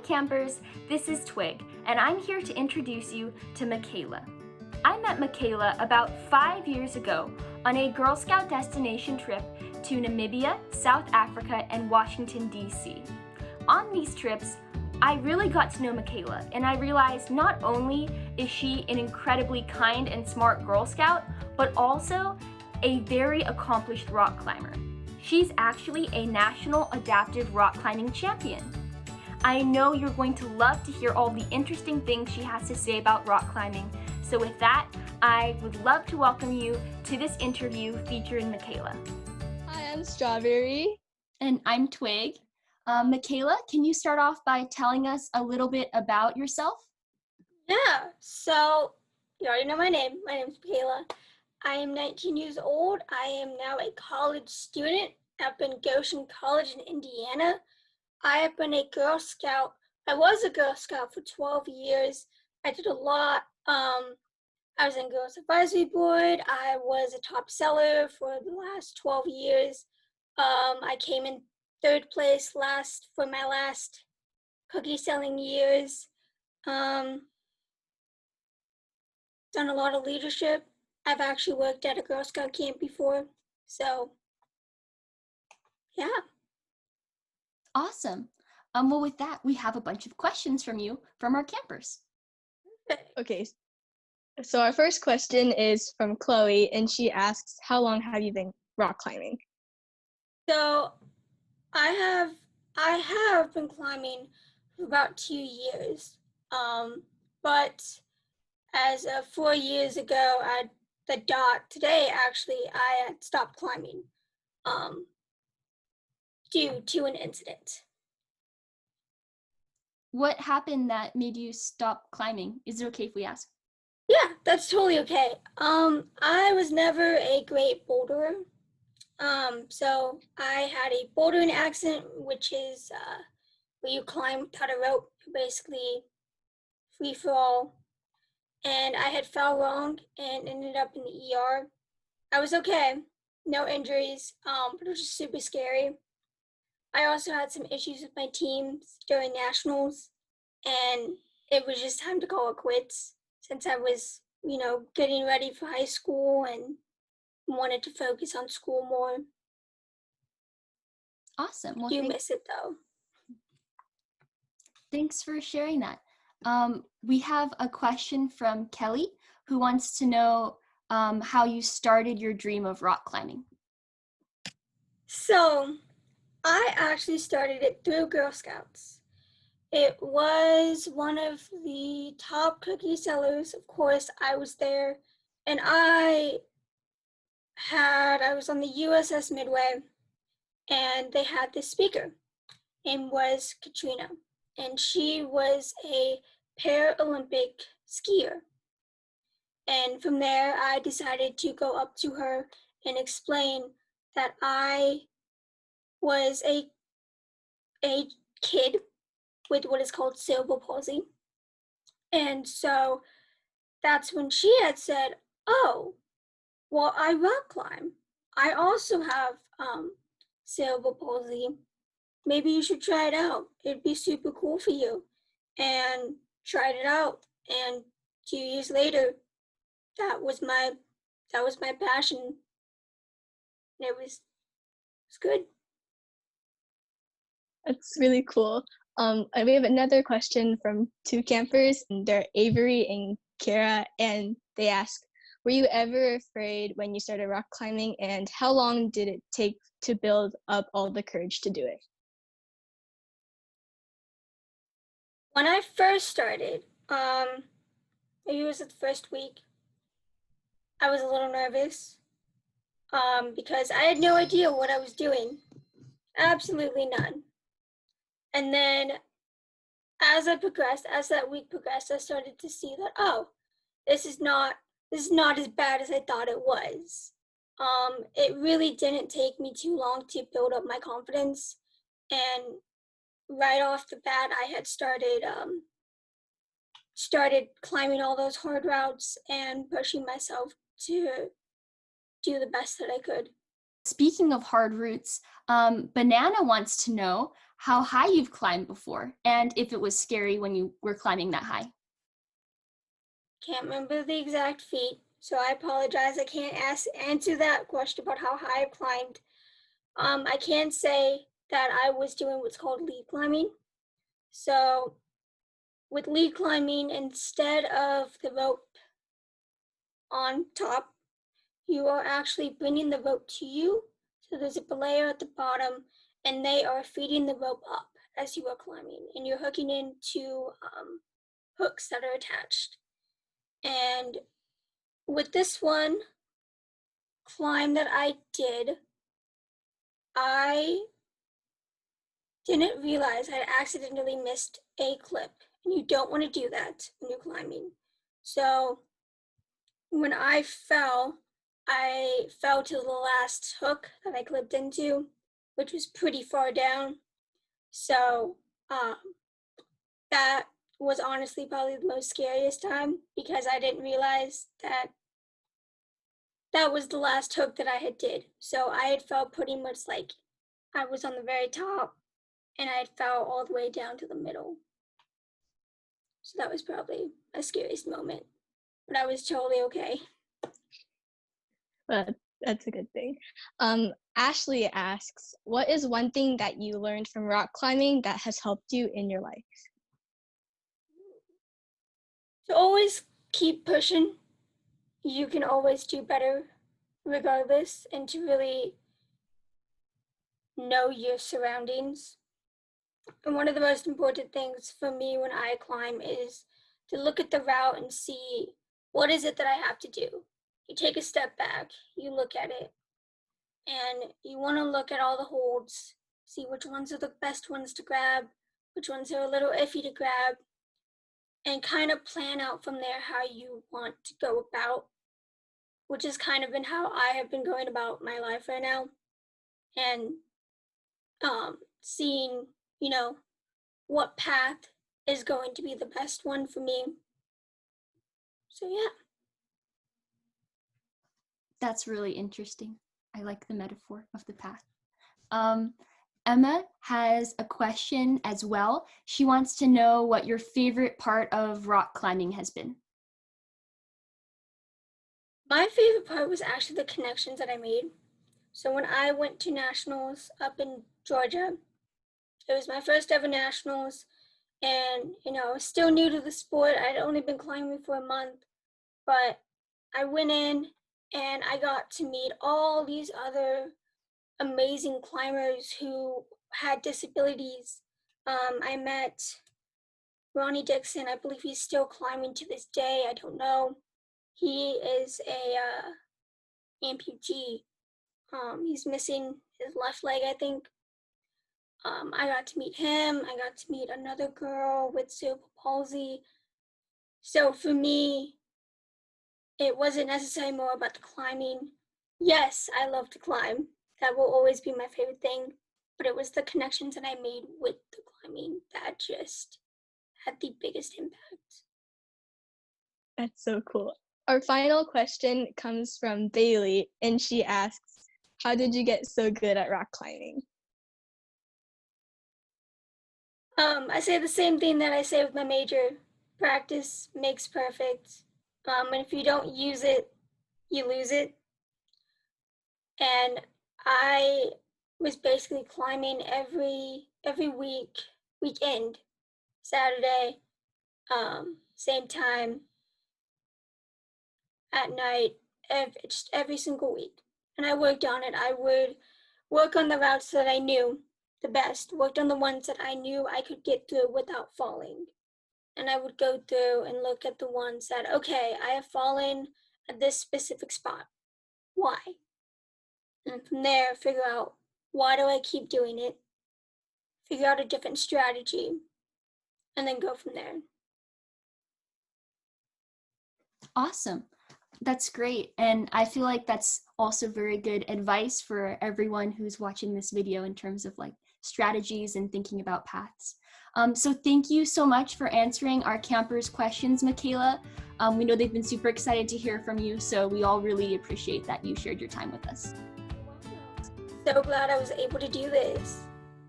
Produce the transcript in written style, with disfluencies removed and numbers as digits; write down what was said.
campers, this is Twig, and I'm here to introduce you to Makayla. I met Makayla about 5 years ago on a Girl Scout destination trip to Namibia, South Africa, and Washington, D.C. On these trips, I really got to know Makayla, and I realized not only is she an incredibly kind and smart Girl Scout, but also a very accomplished rock climber. She's actually a national adaptive rock climbing champion. I know you're going to love to hear all the interesting things she has to say about rock climbing. So with that, I would love to welcome you to this interview featuring Makayla. Hi, I'm Strawberry. And I'm Twig. Makayla, can you start off by telling us a little bit about yourself? Yeah, so you already know my name. My name is Makayla. I am 19 years old. I am now a college student up in Goshen College in Indiana. I have been a Girl Scout. I was a Girl Scout for 12 years. I did a lot. I was in Girls Advisory Board. I was a top seller for the last 12 years. I came in third place for my last cookie selling years. Done a lot of leadership. I've actually worked at a Girl Scout camp before. So, yeah. Awesome. Well, with that, we have a bunch of questions from our campers. Okay, so our first question is from Chloe, and she asks, how long have you been rock climbing? So, I have been climbing for about 2 years. But as of 4 years ago, today actually, I had stopped climbing due to an incident. What happened that made you stop climbing? Is it okay if we ask? Yeah, that's totally okay. I was never a great boulderer. So I had a bouldering accident, which is where you climb without a rope, basically free for all. And I had fell wrong and ended up in the ER. I was okay, no injuries, but it was just super scary. I also had some issues with my teams during nationals, and it was just time to call it quits since I was, getting ready for high school and wanted to focus on school more. Awesome. Well, Do miss it though. Thanks for sharing that. We have a question from Kelly, who wants to know how you started your dream of rock climbing. So, I actually started it through Girl Scouts. It was one of the top cookie sellers. Of course, I was there, and I was on the USS Midway, and they had this speaker, and was Katrina, and she was a Paralympic skier. And from there, I decided to go up to her and explain that I was a kid with what is called cerebral palsy. And so that's when she had said, oh, well, I rock climb. I also have cerebral palsy. Maybe you should try it out. It'd be super cool for you. And tried it out. And 2 years later, that was my passion. And it was good. That's really cool. And we have another question from two campers, and they're Avery and Kara, and they ask, were you ever afraid when you started rock climbing, and how long did it take to build up all the courage to do it? When I first started, maybe it was the first week, I was a little nervous because I had no idea what I was doing. Absolutely none. And then as that week progressed, I started to see that, oh, this is not as bad as I thought it was. It really didn't take me too long to build up my confidence, and right off the bat, I had started climbing all those hard routes and pushing myself to do the best that I could. Speaking of hard routes, Banana wants to know, how high you've climbed before and if it was scary when you were climbing that high. Can't remember the exact feat, so I apologize. I can't answer that question about how high I've climbed. I can say that I was doing what's called lead climbing. So with lead climbing, instead of the rope on top, you are actually bringing the rope to you. So there's a belayer at the bottom, and they are feeding the rope up as you are climbing, and you're hooking into hooks that are attached. And with this one climb that I did, I didn't realize I accidentally missed a clip, and you don't want to do that when you're climbing. So when I fell to the last hook that I clipped into, which was pretty far down. So that was honestly probably the most scariest time, because I didn't realize that that was the last hook that I had did. So I had felt pretty much like I was on the very top, and I had fell all the way down to the middle. So that was probably my scariest moment, but I was totally okay. But that's a good thing. Ashley asks, what is one thing that you learned from rock climbing that has helped you in your life? To always keep pushing. You can always do better regardless, and to really know your surroundings. And one of the most important things for me when I climb is to look at the route and see, what is it that I have to do. You take a step back, you look at it, and you want to look at all the holds, see which ones are the best ones to grab, which ones are a little iffy to grab, and kind of plan out from there how you want to go about, which has kind of been how I have been going about my life right now. And seeing, what path is going to be the best one for me. So yeah. That's really interesting. I like the metaphor of the path. Emma has a question as well. She wants to know what your favorite part of rock climbing has been. My favorite part was actually the connections that I made. So when I went to nationals up in Georgia, it was my first ever nationals, and I was still new to the sport. I'd only been climbing for a month, but I went in and I got to meet all these other amazing climbers who had disabilities. I met Ronnie Dixon. I believe he's still climbing to this day. I don't know. He is a amputee. He's missing his left leg, I think. I got to meet him. I got to meet another girl with cerebral palsy. So for me, it wasn't necessarily more about the climbing. Yes, I love to climb. That will always be my favorite thing. But it was the connections that I made with the climbing that just had the biggest impact. That's so cool. Our final question comes from Bailey, and she asks, how did you get so good at rock climbing? I say the same thing that I say with my major. Practice makes perfect. And if you don't use it, you lose it. And I was basically climbing every weekend, Saturday, same time, at night, every single week. And I worked on it. I would work on the routes that I knew the best, worked on the ones that I knew I could get through without falling. And I would go through and look at the ones that, okay, I have fallen at this specific spot. Why? And from there, figure out, why do I keep doing it? Figure out a different strategy, and then go from there. Awesome. That's great. And I feel like that's also very good advice for everyone who's watching this video in terms of like strategies and thinking about paths. So thank you so much for answering our campers' questions, Makayla. We know they've been super excited to hear from you, so we all really appreciate that you shared your time with us. So glad I was able to do this.